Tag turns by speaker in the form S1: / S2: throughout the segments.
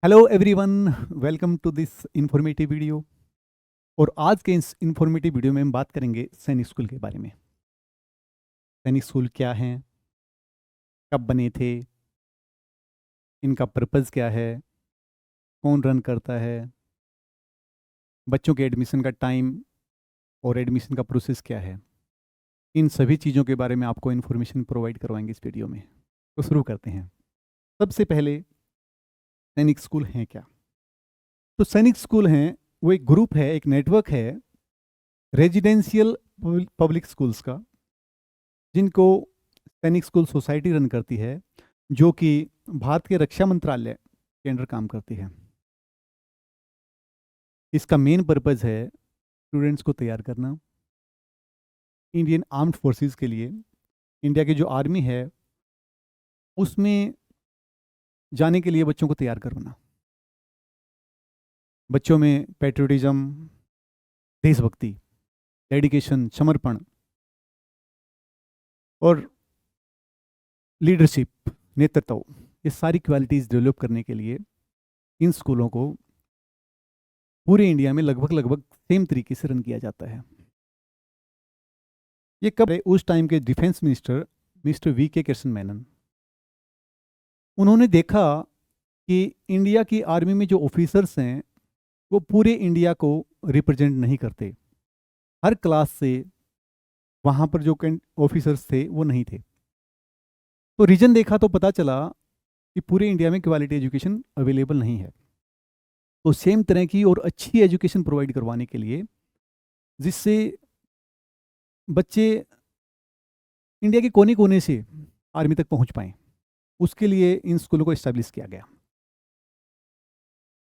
S1: Hello everyone, welcome to this informative video. और आज के इस इंफॉर्मेटिव वीडियो में हम बात करेंगे सैनिक स्कूल के बारे में। सैनिक स्कूल क्या हैं, कब बने थे, इनका पर्पज़ क्या है, कौन रन करता है, बच्चों के एडमिशन का टाइम और एडमिशन का प्रोसेस क्या है। इन सभी चीज़ों के बारे में आपको इन्फॉर्मेशन प्रोवाइड करवाएंगे इस वीडियो में। तो शुरू करते हैं। सबसे पहले सैनिक स्कूल हैं क्या? तो सैनिक स्कूल हैं वो एक ग्रुप है, एक नेटवर्क है रेजिडेंशियल पब्लिक स्कूल्स का, जिनको सैनिक स्कूल सोसाइटी रन करती है, जो कि भारत के रक्षा मंत्रालय के अंडर काम करती है। इसका मेन पर्पज़ है स्टूडेंट्स को तैयार करना इंडियन आर्म्ड फोर्सेस के लिए। इंडिया की जो आर्मी है उसमें जाने के लिए बच्चों को तैयार करना, बच्चों में पैट्रियोटिज्म, देशभक्ति, डेडिकेशन, समर्पण और लीडरशिप, नेतृत्व, ये सारी क्वालिटीज़ डेवलप करने के लिए इन स्कूलों को पूरे इंडिया में लगभग सेम तरीके से रन किया जाता है। ये कब है? उस टाइम के defence minister mister VK. Krishna Menon, उन्होंने देखा कि इंडिया की आर्मी में जो ऑफिसर्स हैं वो पूरे इंडिया को रिप्रेजेंट नहीं करते। हर क्लास से वहाँ पर जो ऑफिसर्स थे वो नहीं थे। तो रीजन देखा तो पता चला कि पूरे इंडिया में क्वालिटी एजुकेशन अवेलेबल नहीं है। तो सेम तरह की और अच्छी एजुकेशन प्रोवाइड करवाने के लिए, जिससे बच्चे इंडिया के कोने कोने से आर्मी तक पहुंच पाएं, उसके लिए इन स्कूलों को इस्टेब्लिश किया गया,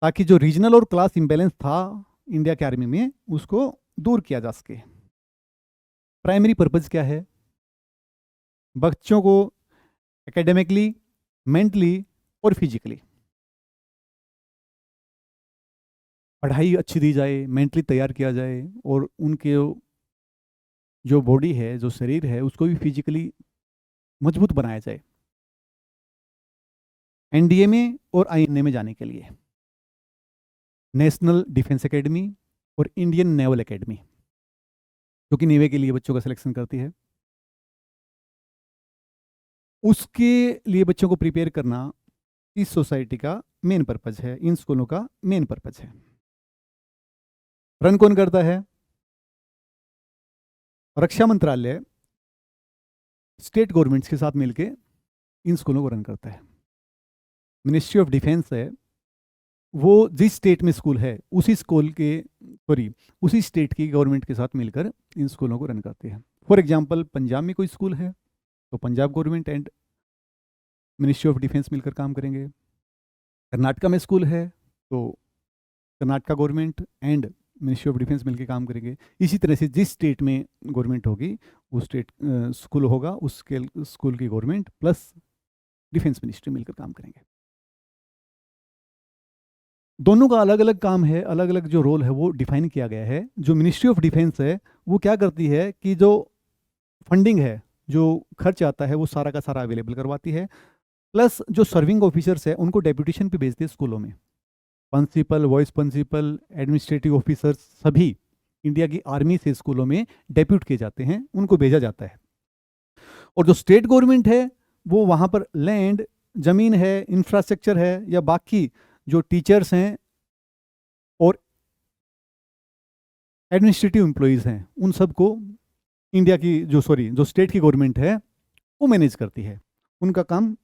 S1: ताकि जो रीजनल और क्लास इम्बैलेंस था इंडिया के आर्मी में उसको दूर किया जा सके। प्राइमरी पर्पज़ क्या है? बच्चों को एकेडमिकली, मेंटली और फिजिकली पढ़ाई अच्छी दी जाए, मेंटली तैयार किया जाए, और उनके जो बॉडी है, जो शरीर है, उसको भी फिजिकली मजबूत बनाया जाए एनडीए में और आईएनए में जाने के लिए। नेशनल डिफेंस एकेडमी और इंडियन नेवल एकेडमी, जो कि नेवी के लिए बच्चों का सिलेक्शन करती है, उसके लिए बच्चों को प्रिपेयर करना इस सोसाइटी का मेन पर्पज है, इन स्कूलों का मेन पर्पज है। रन कौन करता है? रक्षा मंत्रालय स्टेट गवर्नमेंट्स के साथ मिलकर इन स्कूलों को रन करता है। मिनिस्ट्री ऑफ डिफेंस है, वो जिस स्टेट में स्कूल है उसी स्टेट की गवर्नमेंट के साथ मिलकर इन स्कूलों को रन करते हैं। फॉर एग्जांपल, पंजाब में कोई स्कूल है तो Punjab government and ministry of defence मिलकर काम करेंगे। कर्नाटका में स्कूल है तो Karnataka government and ministry of defence मिलकर काम करेंगे। इसी तरह से जिस स्टेट में गवर्नमेंट होगी, उस स्टेट स्कूल होगा, उसके स्कूल की गवर्नमेंट प्लस डिफेंस मिनिस्ट्री मिलकर काम करेंगे। दोनों का अलग अलग काम है, अलग अलग जो रोल है वो डिफाइन किया गया है। जो मिनिस्ट्री ऑफ डिफेंस है वो क्या करती है कि जो फंडिंग है, जो खर्च आता है, वो सारा का सारा अवेलेबल करवाती है। प्लस जो सर्विंग ऑफिसर्स है उनको डेप्यूटेशन पे भेजते हैं स्कूलों में। Principal, vice principal, administrative officers सभी इंडिया की आर्मी से स्कूलों में डेप्यूट किए जाते हैं, उनको भेजा जाता है। और जो स्टेट गवर्नमेंट है वो वहाँ पर लैंड, ज़मीन है, इंफ्रास्ट्रक्चर है, या बाकी जो टीचर्स हैं और एडमिनिस्ट्रेटिव एम्प्लॉयज़ हैं, उन सबको इंडिया की जो स्टेट की गवर्नमेंट है वो मैनेज करती है। उनका काम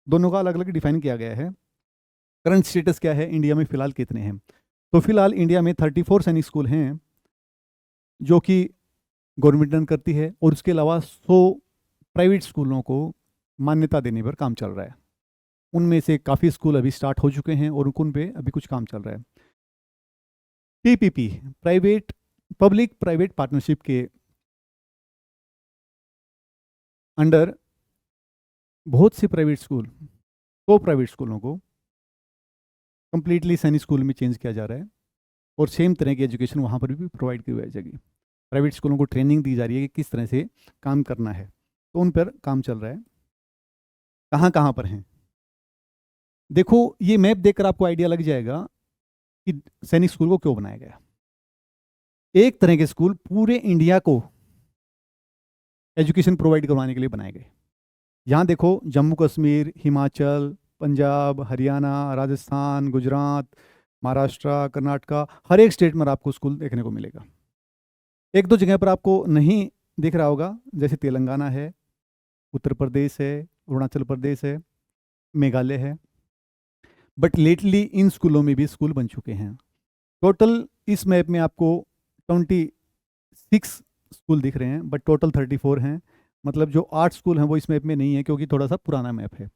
S1: दोनों का अलग अलग डिफाइन किया गया है। करंट स्टेटस क्या है, इंडिया में फ़िलहाल कितने हैं? तो फिलहाल इंडिया में 34 सैनिक स्कूल हैं जो कि गवर्नमेंट रन करती है, और उसके अलावा 100 प्राइवेट स्कूलों को मान्यता देने पर काम चल रहा है। उनमें से काफ़ी स्कूल अभी स्टार्ट हो चुके हैं और उन पे अभी कुछ काम चल रहा है। PPP, private public private partnership के अंडर बहुत से प्राइवेट स्कूल, 100 प्राइवेट स्कूलों को कंप्लीटली सैनिक स्कूल में चेंज किया जा रहा है, और सेम तरह की एजुकेशन वहाँ पर भी प्रोवाइड की जाएगी। प्राइवेट स्कूलों को ट्रेनिंग दी जा रही है कि किस तरह से काम करना है, तो उन पर काम चल रहा है। कहाँ कहाँ पर हैं? देखो ये मैप देखकर आपको आइडिया लग जाएगा कि सैनिक स्कूल को क्यों बनाया गया। एक तरह के स्कूल पूरे इंडिया को एजुकेशन प्रोवाइड करवाने के लिए बनाए गए। यहाँ देखो जम्मू कश्मीर, हिमाचल, पंजाब, हरियाणा, राजस्थान, गुजरात, महाराष्ट्र, कर्नाटका, हर एक स्टेट में आपको स्कूल देखने को मिलेगा। एक दो जगह पर आपको नहीं दिख रहा होगा, जैसे तेलंगाना है, उत्तर प्रदेश है, अरुणाचल प्रदेश है, मेघालय है, बट लेटली इन स्कूलों में भी स्कूल बन चुके हैं। टोटल इस मैप में आपको 26 स्कूल दिख रहे हैं, बट टोटल 34 हैं। मतलब जो 8 स्कूल हैं वो इस मैप में नहीं है, क्योंकि थोड़ा सा पुराना मैप है।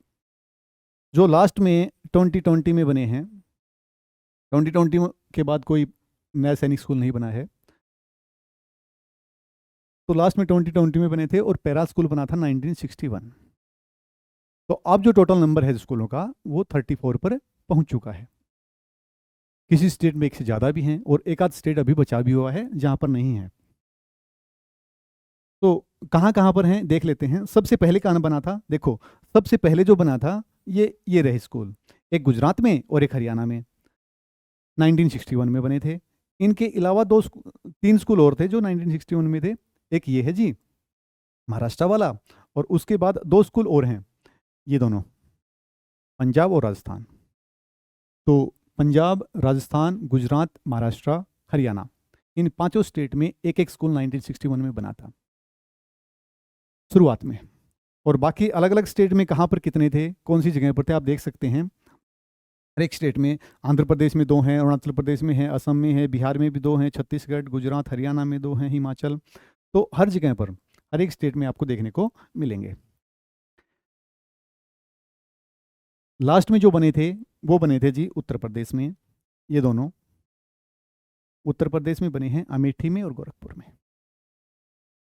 S1: जो लास्ट में 2020 में बने हैं, 2020 के बाद कोई नया सैनिक स्कूल नहीं बना है, तो लास्ट में 2020 में बने थे, और पैरा स्कूल बना था 1961। तो अब जो टोटल नंबर है स्कूलों का वो 34 पर पहुंच चुका है। किसी स्टेट में एक से ज़्यादा भी हैं, और एक आध स्टेट अभी बचा भी हुआ है जहाँ पर नहीं है। तो कहाँ कहाँ पर हैं देख लेते हैं। सबसे पहले कहाँ बना था, देखो सबसे पहले जो बना था ये रहे स्कूल, एक गुजरात में और एक हरियाणा में, 1961 में बने थे। इनके अलावा 3 स्कूल और थे जो 1961 में थे। एक ये है जी महाराष्ट्र वाला, और उसके बाद 2 स्कूल और हैं, ये दोनों पंजाब और राजस्थान। तो पंजाब, राजस्थान, गुजरात, महाराष्ट्र, हरियाणा, इन पांचों स्टेट में एक एक स्कूल 1961 में बना था शुरुआत में। और बाकी अलग अलग स्टेट में कहाँ पर कितने थे, कौन सी जगह पर थे, आप देख सकते हैं। हर एक स्टेट में, आंध्र प्रदेश में 2 हैं, अरुणाचल प्रदेश में है, असम में है, बिहार में भी 2 हैं, छत्तीसगढ़, गुजरात, हरियाणा में 2 हैं, हिमाचल। तो हर जगह पर, हर एक स्टेट में आपको देखने को मिलेंगे। लास्ट में जो बने थे वो बने थे जी उत्तर प्रदेश में। ये दोनों उत्तर प्रदेश में बने हैं, अमेठी में और गोरखपुर में।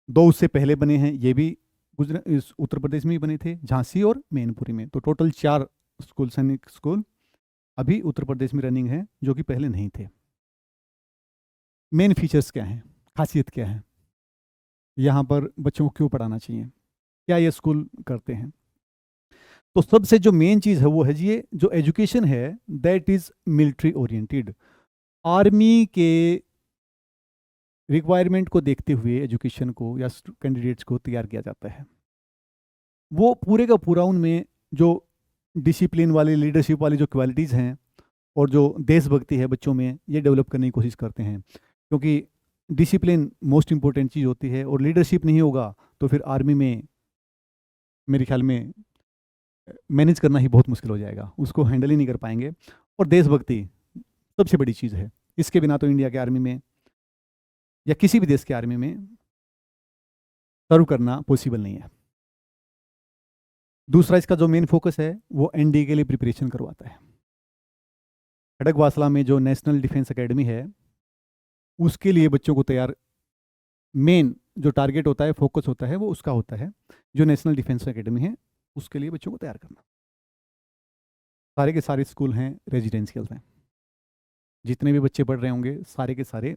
S1: 2 उससे पहले बने हैं, ये भी इस उत्तर प्रदेश में ही बने थे, झांसी और मैनपुरी में। तो टोटल 4 स्कूल, सैनिक स्कूल अभी उत्तर प्रदेश में रनिंग है, जो कि पहले नहीं थे। मेन फीचर्स क्या हैं, खासियत क्या है, यहाँ पर बच्चों को क्यों पढ़ाना चाहिए, क्या ये स्कूल करते हैं। तो सबसे जो मेन चीज़ है वो है जी, ये जो एजुकेशन है that is military oriented. Army के रिक्वायरमेंट को देखते हुए एजुकेशन को या कैंडिडेट्स को तैयार किया जाता है। वो पूरे का पूरा उनमें जो डिसिप्लिन वाली, लीडरशिप वाली जो क्वालिटीज़ हैं और जो देशभक्ति है बच्चों में, ये डेवलप करने की कोशिश करते हैं। क्योंकि डिसिप्लिन मोस्ट इंपॉर्टेंट चीज़ होती है, और लीडरशिप नहीं होगा तो फिर आर्मी में मेरे ख्याल में मैनेज करना ही बहुत मुश्किल हो जाएगा, उसको हैंडल ही नहीं कर पाएंगे। और देशभक्ति सबसे बड़ी चीज़ है, इसके बिना तो इंडिया के आर्मी में या किसी भी देश के आर्मी में सर्व करना पॉसिबल नहीं है। दूसरा इसका जो मेन फोकस है वो एनडीए के लिए प्रिपरेशन करवाता है। खड़गवासला में जो नेशनल डिफेंस एकेडमी है, उसके लिए बच्चों को तैयार, मेन जो टारगेट होता है, फोकस होता है, वो उसका होता है, जो नेशनल डिफेंस एकेडमी है उसके लिए बच्चों को तैयार करना। सारे के सारे स्कूल हैं रेजिडेंशियल हैं, जितने भी बच्चे पढ़ रहे होंगे सारे के सारे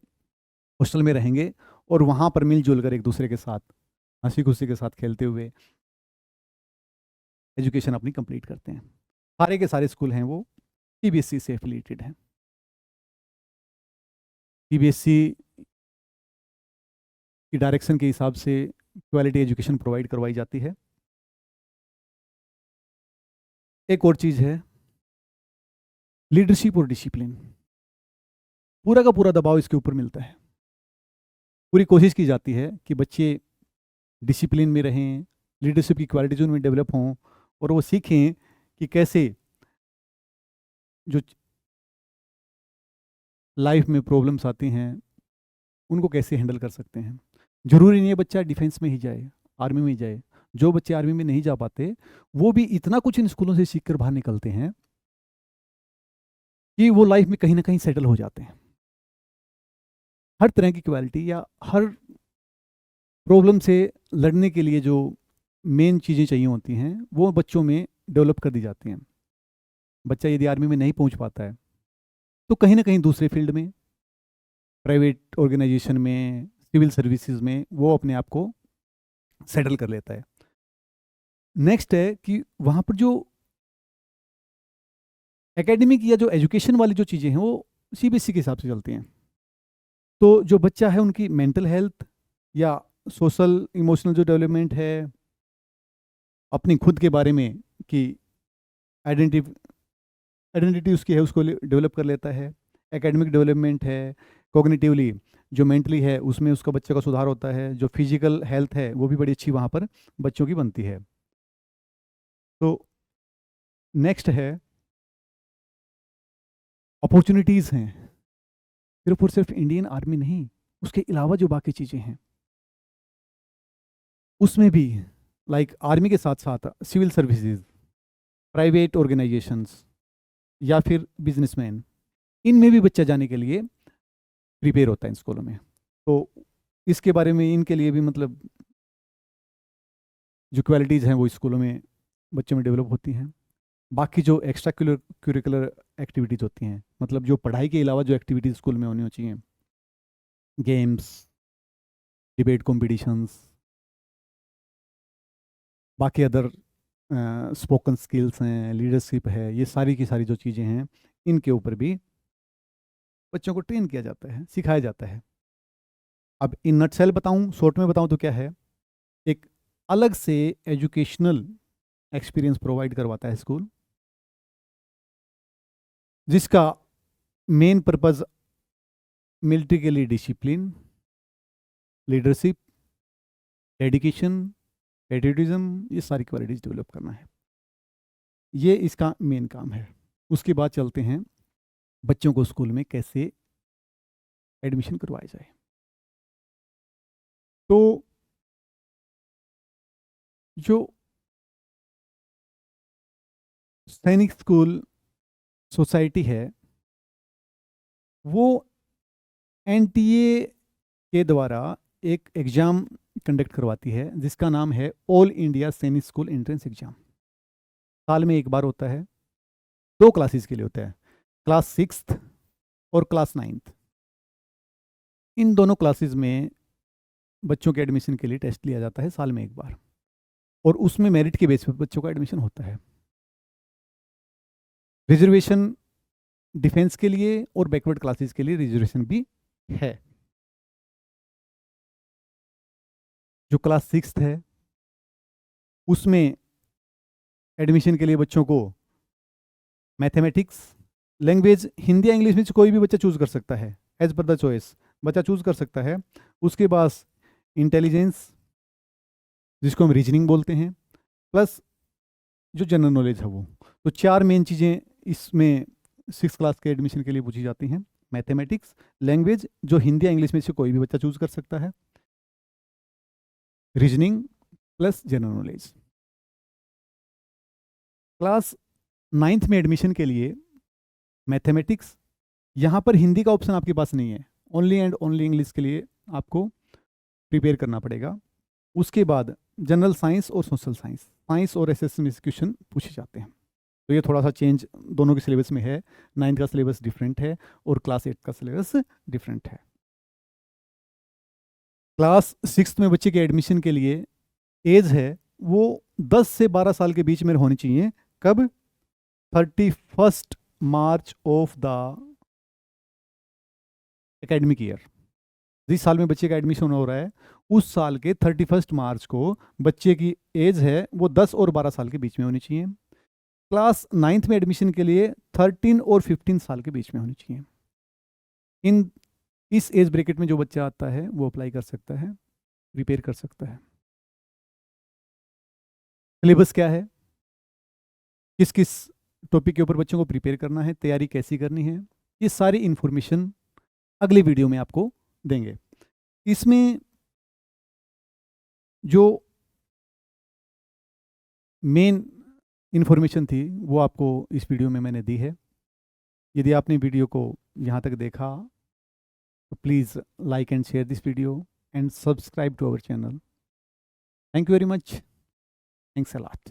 S1: हॉस्टल में रहेंगे, और वहाँ पर मिलजुल कर एक दूसरे के साथ हंसी खुशी के साथ खेलते हुए एजुकेशन अपनी कंप्लीट करते हैं। सारे के सारे स्कूल हैं वो सीबीएसई से एफिलिएटेड हैं। सीबीएसई की डायरेक्शन के हिसाब से क्वालिटी एजुकेशन प्रोवाइड करवाई जाती है। एक और चीज़ है लीडरशिप और डिसिप्लिन, पूरा का पूरा दबाव इसके ऊपर मिलता है। पूरी कोशिश की जाती है कि बच्चे डिसिप्लिन में रहें, लीडरशिप की क्वालिटीज उनमें डेवलप हों, और वो सीखें कि कैसे जो लाइफ में प्रॉब्लम्स आती हैं उनको कैसे हैंडल कर सकते हैं। जरूरी नहीं है बच्चा डिफेंस में ही जाए, आर्मी में ही जाए। जो बच्चे आर्मी में नहीं जा पाते वो भी इतना कुछ इन स्कूलों से सीख कर बाहर निकलते हैं कि वो लाइफ में कहीं ना कहीं सेटल हो जाते हैं। हर तरह की क्वालिटी या हर प्रॉब्लम से लड़ने के लिए जो मेन चीज़ें चाहिए होती हैं वो बच्चों में डेवलप कर दी जाती हैं। बच्चा यदि आर्मी में नहीं पहुंच पाता है तो कहीं ना कहीं दूसरे फील्ड में, प्राइवेट ऑर्गेनाइजेशन में, सिविल सर्विसेज में वो अपने आप को सेटल कर लेता है। नेक्स्ट है कि वहाँ पर जो एकेडमिक या जो एजुकेशन वाली जो चीज़ें हैं वो सीबीएसई के हिसाब से चलती हैं। तो जो बच्चा है उनकी मेंटल हेल्थ या सोशल इमोशनल जो डेवलपमेंट है, अपनी खुद के बारे में कि आइडेंटिटी आइडेंटिटी उसकी है उसको डेवलप कर लेता है। एकेडमिक डेवलपमेंट है, कॉग्निटिवली जो मेंटली है उसमें उसका बच्चे का सुधार होता है। जो फिजिकल हेल्थ है वो भी बड़ी अच्छी वहाँ पर बच्चों की बनती है। तो नेक्स्ट है अपॉर्चुनिटीज़ हैं, सिर्फ और सिर्फ इंडियन आर्मी नहीं, उसके अलावा जो बाकी चीज़ें हैं उसमें भी, लाइक आर्मी के साथ साथ सिविल सर्विसेज, प्राइवेट ऑर्गेनाइजेशंस या फिर बिजनेसमैन, इनमें भी बच्चा जाने के लिए प्रिपेयर होता है इन स्कूलों में। तो इसके बारे में इनके लिए भी मतलब जो क्वालिटीज़ हैं वो स्कूलों में बच्चों में डेवलप होती हैं। बाकी जो एक्स्ट्रा करिकुलर एक्टिविटीज़ होती हैं, मतलब जो पढ़ाई के अलावा जो एक्टिविटीज़ स्कूल में होनी चाहिए, गेम्स, डिबेट कॉम्पिटिशन्स, बाकी अदर स्पोकन स्किल्स हैं, लीडरशिप है, ये सारी की सारी जो चीज़ें हैं इनके ऊपर भी बच्चों को ट्रेन किया जाता है, सिखाया जाता है। अब इन नटसेल बताऊं, शॉर्ट में बताऊं तो क्या है, एक अलग से एजुकेशनल एक्सपीरियंस प्रोवाइड करवाता है स्कूल, जिसका मेन पर्पस मिलिट्री के लिए डिसिप्लिन, लीडरशिप, डेडिकेशन, पेट्रियटिज्म, ये सारी क्वालिटीज डेवलप करना है। ये इसका मेन काम है। उसके बाद चलते हैं बच्चों को स्कूल में कैसे एडमिशन करवाया जाए। तो जो सैनिक स्कूल सोसाइटी है वो एनटीए के द्वारा एक एग्ज़ाम कंडक्ट करवाती है जिसका नाम है ऑल इंडिया सैनिक स्कूल एंट्रेंस एग्ज़ाम। साल में एक बार होता है, 2 क्लासेस के लिए होता है, क्लास 6th और क्लास 9th। इन दोनों क्लासेस में बच्चों के एडमिशन के लिए टेस्ट लिया जाता है साल में एक बार, और उसमें मेरिट के बेस पर बच्चों का एडमिशन होता है। रिजर्वेशन डिफेंस के लिए और बैकवर्ड क्लासेस के लिए रिजर्वेशन भी है। जो क्लास 6th है उसमें एडमिशन के लिए बच्चों को मैथमेटिक्स, लैंग्वेज हिंदी या इंग्लिश में से कोई भी बच्चा चूज कर सकता है, एज पर द चॉइस बच्चा चूज कर सकता है। उसके बाद इंटेलिजेंस, जिसको हम रीजनिंग बोलते हैं, प्लस जो जनरल नॉलेज है वो। तो 4 मेन चीज़ें इसमें 6th क्लास के एडमिशन के लिए पूछी जाती हैं। मैथमेटिक्स, लैंग्वेज जो हिंदी या इंग्लिश में से कोई भी बच्चा चूज कर सकता है, reasoning plus general knowledge. Class 9th में एडमिशन के लिए मैथमेटिक्स, यहाँ पर हिंदी का ऑप्शन आपके पास नहीं है, ओनली एंड ओनली इंग्लिश के लिए आपको प्रिपेयर करना पड़ेगा। उसके बाद जनरल साइंस और सोशल साइंस, साइंस और एसएस में क्वेश्चन पूछे जाते हैं। तो ये थोड़ा सा चेंज दोनों के सिलेबस में है, 9th का सिलेबस डिफरेंट है और क्लास 8 का सिलेबस डिफरेंट है। क्लास 6th में बच्चे के एडमिशन के लिए एज है वो 10 से 12 साल के बीच में होनी चाहिए। कब? 31 मार्च ऑफ द एकेडमिक ईयर। जिस साल में बच्चे का एडमिशन हो रहा है उस साल के 31 मार्च को बच्चे की एज है वो 10 और 12 साल के बीच में होनी चाहिए। क्लास 9th में एडमिशन के लिए 13 और 15 साल के बीच में होनी चाहिए। इस एज ब्रैकेट में जो बच्चा आता है वो अप्लाई कर सकता है, प्रिपेयर कर सकता है। सिलेबस क्या है, किस किस टॉपिक के ऊपर बच्चों को प्रिपेयर करना है, तैयारी कैसी करनी है, ये सारी इंफॉर्मेशन अगले वीडियो में आपको देंगे। इसमें जो मेन इंफॉर्मेशन थी वो आपको इस वीडियो में मैंने दी है। यदि आपने वीडियो को यहाँ तक देखा तो please like and share this video and subscribe to our channel. Thank you very much. Thanks a lot.